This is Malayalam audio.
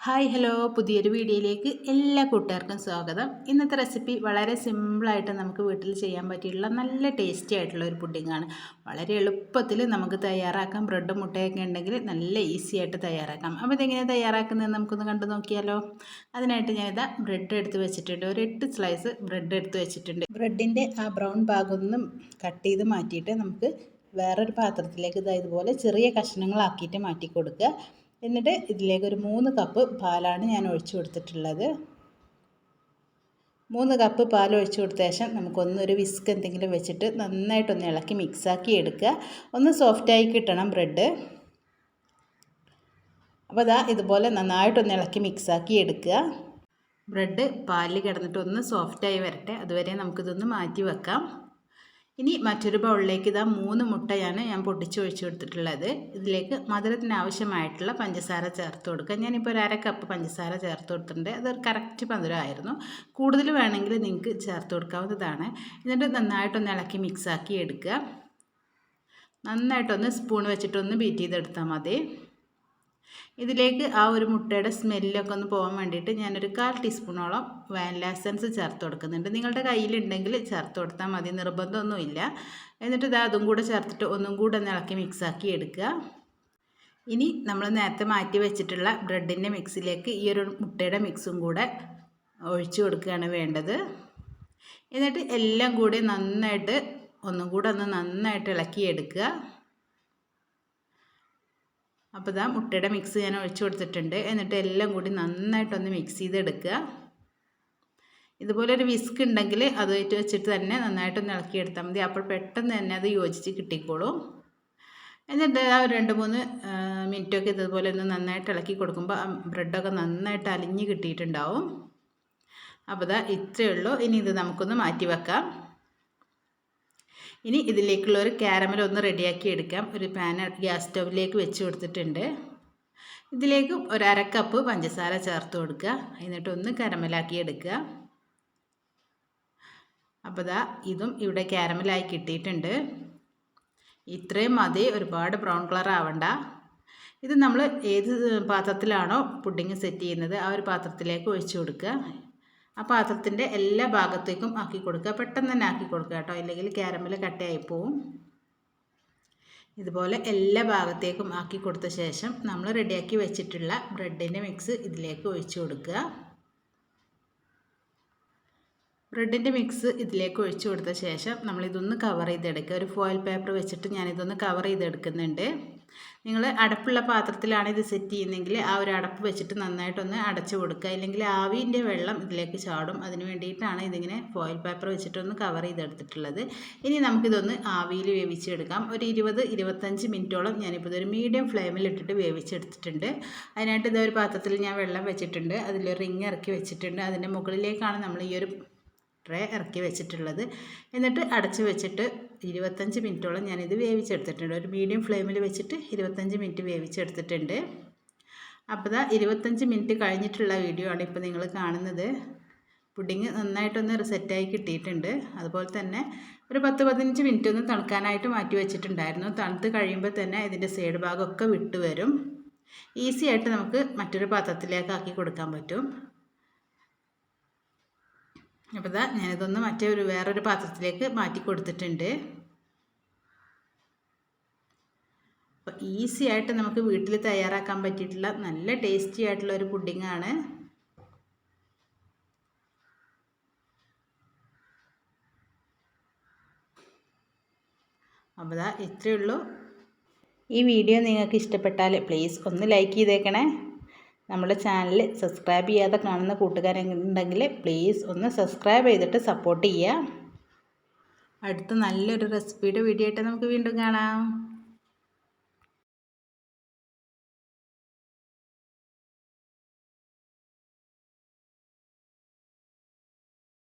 ഹായ് ഹലോ പുതിയൊരു വീഡിയോയിലേക്ക് എല്ലാ കൂട്ടുകാർക്കും സ്വാഗതം. ഇന്നത്തെ റെസിപ്പി വളരെ സിമ്പിളായിട്ട് നമുക്ക് വീട്ടിൽ ചെയ്യാൻ പറ്റിയിട്ടുള്ള നല്ല ടേസ്റ്റി ആയിട്ടുള്ള ഒരു പുഡിങ്ങാണ്. വളരെ എളുപ്പത്തിൽ നമുക്ക് തയ്യാറാക്കാം. ബ്രെഡും മുട്ടയൊക്കെ ഉണ്ടെങ്കിൽ നല്ല ഈസി ആയിട്ട് തയ്യാറാക്കാം. അപ്പോൾ ഇതെങ്ങനെയാണ് തയ്യാറാക്കുന്നതെന്ന് നമുക്കൊന്ന് കണ്ടു നോക്കിയാലോ. അതിനായിട്ട് ഞാനിതാ ബ്രെഡ് എടുത്ത് വെച്ചിട്ടുണ്ട്. ഒരു 8 സ്ലൈസ് ബ്രെഡ് എടുത്ത് വെച്ചിട്ടുണ്ട്. ബ്രെഡിൻ്റെ ആ ബ്രൗൺ ഭാഗമൊന്നും കട്ട് ചെയ്ത് മാറ്റിയിട്ട് നമുക്ക് വേറൊരു പാത്രത്തിലേക്ക് ഇതുപോലെ ചെറിയ കഷ്ണങ്ങളാക്കിയിട്ട് മാറ്റി കൊടുക്കുക. എന്നിട്ട് ഇതിലേക്ക് ഒരു 3 കപ്പ് പാലാണ് ഞാൻ ഒഴിച്ചു കൊടുത്തിട്ടുള്ളത്. 3 കപ്പ് പാൽ ഒഴിച്ചു കൊടുത്ത ശേഷം നമുക്കൊന്നൊരു വിസ്ക് എന്തെങ്കിലും വെച്ചിട്ട് നന്നായിട്ടൊന്ന് ഇളക്കി മിക്സാക്കി എടുക്കുക. ഒന്ന് സോഫ്റ്റായി കിട്ടണം ബ്രെഡ്. അപ്പോൾ ഇതാ ഇതുപോലെ നന്നായിട്ടൊന്ന് ഇളക്കി മിക്സാക്കി എടുക്കുക. ബ്രെഡ് പാലിൽ കിടന്നിട്ട് ഒന്ന് സോഫ്റ്റായി വരട്ടെ. അതുവരെ നമുക്കിതൊന്ന് മാറ്റി വെക്കാം. ഇനി മറ്റൊരു ബൗളിലേക്ക് ഇതാ 3 മുട്ടയാണ് ഞാൻ പൊട്ടിച്ച് ഒഴിച്ചു കൊടുത്തിട്ടുള്ളത്. ഇതിലേക്ക് മധുരത്തിന് ആവശ്യമായിട്ടുള്ള പഞ്ചസാര ചേർത്ത് കൊടുക്കുക. ഞാനിപ്പോൾ ഒരു 1/2 കപ്പ് പഞ്ചസാര ചേർത്ത് കൊടുത്തിട്ടുണ്ട്. അതൊരു കറക്റ്റ് മധുരമായിരുന്നു. കൂടുതൽ വേണമെങ്കിൽ നിങ്ങൾക്ക് ചേർത്ത് കൊടുക്കാവുന്നതാണ്. എന്നിട്ട് നന്നായിട്ടൊന്ന് ഇളക്കി മിക്സാക്കി എടുക്കുക. നന്നായിട്ടൊന്ന് സ്പൂൺ വെച്ചിട്ടൊന്ന് ബീറ്റ് ചെയ്തെടുത്താൽ മതി. ഇതിലേക്ക് ആ ഒരു മുട്ടയുടെ സ്മെല്ലൊക്കെ ഒന്ന് പോകാൻ വേണ്ടിയിട്ട് ഞാനൊരു 1/4 ടീസ്പൂണോളം വാനില എസൻസ് ചേർത്ത് കൊടുക്കുന്നുണ്ട്. നിങ്ങളുടെ കയ്യിലുണ്ടെങ്കിൽ ചേർത്ത് കൊടുത്താൽ മതി, നിർബന്ധമൊന്നുമില്ല. എന്നിട്ട് അതും കൂടെ ചേർത്തിട്ട് ഒന്നും കൂടെ ഒന്ന് ഇളക്കി മിക്സാക്കി എടുക്കുക. ഇനി നമ്മൾ നേരത്തെ മാറ്റി വെച്ചിട്ടുള്ള ബ്രെഡിൻ്റെ മിക്സിലേക്ക് ഈ ഒരു മുട്ടയുടെ മിക്സും കൂടെ ഒഴിച്ചു കൊടുക്കുകയാണ് വേണ്ടത്. എന്നിട്ട് എല്ലാം കൂടി നന്നായിട്ട് ഒന്നും കൂടെ ഒന്ന് നന്നായിട്ട് ഇളക്കിയെടുക്കുക. അപ്പോൾ ഇതാ മുട്ടയുടെ മിക്സ് ഞാൻ ഒഴിച്ചു കൊടുത്തിട്ടുണ്ട്. എന്നിട്ട് എല്ലാം കൂടി നന്നായിട്ടൊന്ന് മിക്സ് ചെയ്തെടുക്കുക. ഇതുപോലെ ഒരു വിസ്ക് ഉണ്ടെങ്കിൽ അത് വെച്ചിട്ട് തന്നെ നന്നായിട്ടൊന്ന് ഇളക്കിയെടുത്താൽ മതി. അപ്പോൾ പെട്ടെന്ന് തന്നെ അത് യോജിച്ച് കിട്ടിക്കോളും. എന്നിട്ട് ആ 2-3 മിനിറ്റൊക്കെ ഇതുപോലെ ഒന്ന് നന്നായിട്ട് ഇളക്കി കൊടുക്കുമ്പോൾ ബ്രെഡൊക്കെ നന്നായിട്ട് അലിഞ്ഞ് കിട്ടിയിട്ടുണ്ടാവും. അപ്പോൾ ഇതാ ഇത്രയേ ഉള്ളൂ. ഇനി ഇത് നമുക്കൊന്ന് മാറ്റി വെക്കാം. ഇനി ഇതിലേക്കുള്ള ഒരു കാരമൽ ഒന്ന് റെഡിയാക്കി എടുക്കാം. ഒരു പാൻ ഗ്യാസ് സ്റ്റൗവിലേക്ക് വെച്ച് കൊടുത്തിട്ടുണ്ട്. ഇതിലേക്ക് ഒരു 1/2 കപ്പ് പഞ്ചസാര ചേർത്ത് കൊടുക്കുക. എന്നിട്ടൊന്ന് കാരമലാക്കി എടുക്കുക. അപ്പോൾ ഇതാ ഇതും ഇവിടെ കാരമലായി കിട്ടിയിട്ടുണ്ട്. ഇത്രയും മതി, ഒരുപാട് ബ്രൗൺ കളർ ആവണ്ട. ഇത് നമ്മൾ ഏത് പാത്രത്തിലാണോ പുഡിങ് സെറ്റ് ചെയ്യുന്നത് ആ ഒരു പാത്രത്തിലേക്ക് ഒഴിച്ചു കൊടുക്കുക. ആ പാത്രത്തിൻ്റെ എല്ലാ ഭാഗത്തേക്കും ആക്കി കൊടുക്കുക. പെട്ടെന്ന് തന്നെ ആക്കി കൊടുക്കുക കേട്ടോ, ഇല്ലെങ്കിൽ കാരമൽ കട്ടയായി പോവും. ഇതുപോലെ എല്ലാ ഭാഗത്തേക്കും ആക്കി കൊടുത്ത ശേഷം നമ്മൾ റെഡിയാക്കി വെച്ചിട്ടുള്ള ബ്രെഡിൻ്റെ മിക്സ് ഇതിലേക്ക് ഒഴിച്ചു കൊടുക്കുക. ബ്രെഡിൻ്റെ മിക്സ് ഇതിലേക്ക് ഒഴിച്ചു കൊടുത്ത ശേഷം നമ്മളിതൊന്ന് കവർ ചെയ്തെടുക്കുക. ഒരു ഫോയിൽ പേപ്പർ വെച്ചിട്ട് ഞാനിതൊന്ന് കവർ ചെയ്തെടുക്കുന്നുണ്ട്. നിങ്ങൾ അടപ്പുള്ള പാത്രത്തിലാണ് ഇത് സെറ്റ് ചെയ്യുന്നതെങ്കിൽ ആ ഒരു അടപ്പ് വെച്ചിട്ട് നന്നായിട്ടൊന്ന് അടച്ചു കൊടുക്കുക. ഇല്ലെങ്കിൽ ആവിൻ്റെ വെള്ളം ഇതിലേക്ക് ചാടും. അതിന് വേണ്ടിയിട്ടാണ് ഇതിങ്ങനെ ഫോയിൽ പേപ്പർ വെച്ചിട്ടൊന്ന് കവർ ചെയ്തെടുത്തിട്ടുള്ളത്. ഇനി നമുക്കിതൊന്ന് ആവിയിൽ വേവിച്ചെടുക്കാം. ഒരു 20-25 മിനിറ്റോളം ഞാനിപ്പോൾ ഇതൊരു മീഡിയം ഫ്ലെയിമിൽ ഇട്ടിട്ട് വേവിച്ചെടുത്തിട്ടുണ്ട്. അതിനായിട്ട് ഇതൊരു പാത്രത്തിൽ ഞാൻ വെള്ളം വെച്ചിട്ടുണ്ട്. അതിലൊരു റിങ് ഇറക്കി വെച്ചിട്ടുണ്ട്. അതിൻ്റെ മുകളിലേക്കാണ് നമ്മൾ ഈ ഒരു ട്രേ ഇറക്കി വെച്ചിട്ടുള്ളത്. എന്നിട്ട് അടച്ച് വെച്ചിട്ട് 25 മിനിറ്റോളം ഞാനിത് വേവിച്ചെടുത്തിട്ടുണ്ട്. ഒരു മീഡിയം ഫ്ലെയിമിൽ വെച്ചിട്ട് 25 മിനിറ്റ് വേവിച്ചെടുത്തിട്ടുണ്ട്. അപ്പോൾ ഇതാ 25 മിനിറ്റ് കഴിഞ്ഞിട്ടുള്ള വീഡിയോ ആണ് ഇപ്പോൾ നിങ്ങൾ കാണുന്നത്. പുഡിങ് നന്നായിട്ടൊന്ന് സെറ്റായി കിട്ടിയിട്ടുണ്ട്. അതുപോലെ തന്നെ ഒരു 10-15 മിനിറ്റ് ഒന്ന് തണുക്കാനായിട്ട് മാറ്റി വെച്ചിട്ടുണ്ടായിരുന്നു. തണുത്ത് കഴിയുമ്പോൾ തന്നെ ഇതിൻ്റെ സൈഡ് ഭാഗമൊക്കെ വിട്ട് വരും. ഈസി ആയിട്ട് നമുക്ക് മറ്റൊരു പാത്രത്തിലേക്ക് ആക്കി കൊടുക്കാൻ പറ്റും. അപ്പോൾ ഇതാ ഞാനിതൊന്ന് വേറൊരു പാത്രത്തിലേക്ക് മാറ്റി കൊടുത്തിട്ടുണ്ട്. അപ്പോൾ ഈസി ആയിട്ട് നമുക്ക് വീട്ടിൽ തയ്യാറാക്കാൻ പറ്റിയിട്ടുള്ള നല്ല ടേസ്റ്റി ആയിട്ടുള്ള ഒരു പുഡിങ്ങാണ്. അപ്പോൾ ഇതാ ഇത്രയേ ഉള്ളൂ. ഈ വീഡിയോ നിങ്ങൾക്ക് ഇഷ്ടപ്പെട്ടാൽ പ്ലീസ് ഒന്ന് ലൈക്ക് ചെയ്തേക്കണേ. നമ്മുടെ ചാനൽ സബ്സ്ക്രൈബ് ചെയ്യാതെ കാണുന്ന കൂട്ടുകാരുണ്ടെങ്കിൽ പ്ലീസ് ഒന്ന് സബ്സ്ക്രൈബ് ചെയ്തിട്ട് സപ്പോർട്ട് ചെയ്യുക. അടുത്ത നല്ലൊരു റെസിപ്പിയുടെ വീഡിയോ ആയിട്ട് നമുക്ക് വീണ്ടും കാണാം.